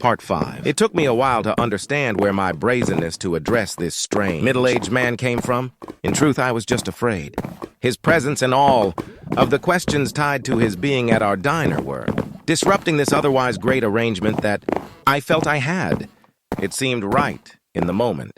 Part 5. It took me a while to understand where my brazenness to address this strange, middle-aged man came from. In truth, I was just afraid. His presence and all of the questions tied to his being at our diner were disrupting this otherwise great arrangement that I felt I had. It seemed right, in the moment,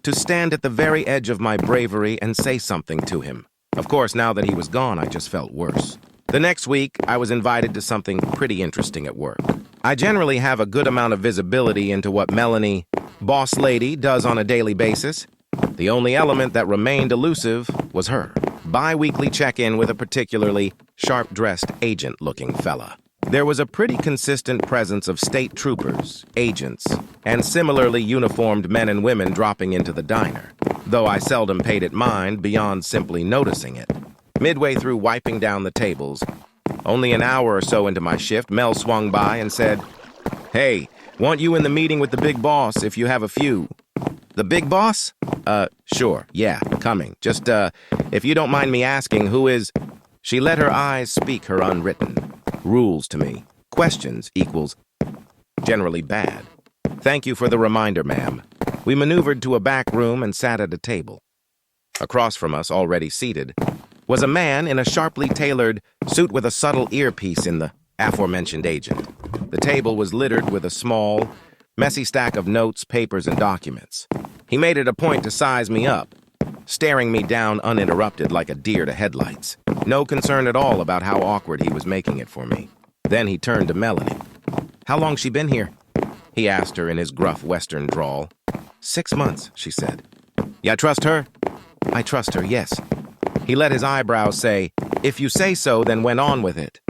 to stand at the very edge of my bravery and say something to him. Of course, now that he was gone, I just felt worse. The next week, I was invited to something pretty interesting at work. I generally have a good amount of visibility into what Melanie, boss lady, does on a daily basis. The only element that remained elusive was her. Bi-weekly check-in with a particularly sharp-dressed agent-looking fella. There was a pretty consistent presence of state troopers, agents, and similarly uniformed men and women dropping into the diner, though I seldom paid it mind beyond simply noticing it. Midway through wiping down the tables, only an hour or so into my shift, Mel swung by and said, "Hey, want you in the meeting with the big boss if you have a few." "The big boss?" Sure, yeah, coming. Just, if you don't mind me asking, who is—" She let her eyes speak her unwritten rules to me. Questions equals generally bad. "Thank you for the reminder, ma'am." We maneuvered to a back room and sat at a table. Across from us, already seated, was a man in a sharply tailored suit with a subtle earpiece in the aforementioned agent. The table was littered with a small, messy stack of notes, papers, and documents. He made it a point to size me up, staring me down uninterrupted like a deer to headlights. No concern at all about how awkward he was making it for me. Then he turned to Melanie. "How long she been here?" he asked her in his gruff Western drawl. 6 months, she said. "You trust her?" "I trust her, yes." He let his eyebrows say, "If you say so, then went on with it."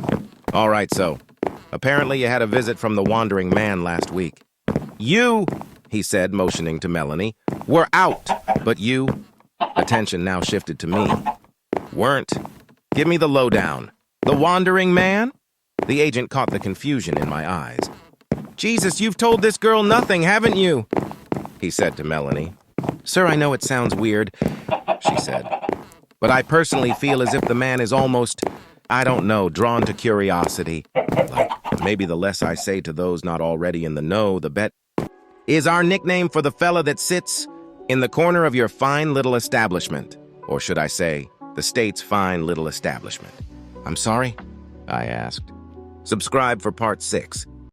"All right, so. Apparently you had a visit from the wandering man last week." "You," he said, motioning to Melanie, "were out, but you—" Attention now shifted to me. "Weren't. Give me the lowdown." "The wandering man?" The agent caught the confusion in my eyes. "Jesus, you've told this girl nothing, haven't you?" he said to Melanie. "Sir, I know it sounds weird," she said, "but I personally feel as if the man is almost, I don't know, drawn to curiosity. Like, maybe the less I say to those not already in the know, the bet is our nickname for the fella that sits in the corner of your fine little establishment. Or should I say, the state's fine little establishment." "I'm sorry?" I asked. Subscribe for part 6.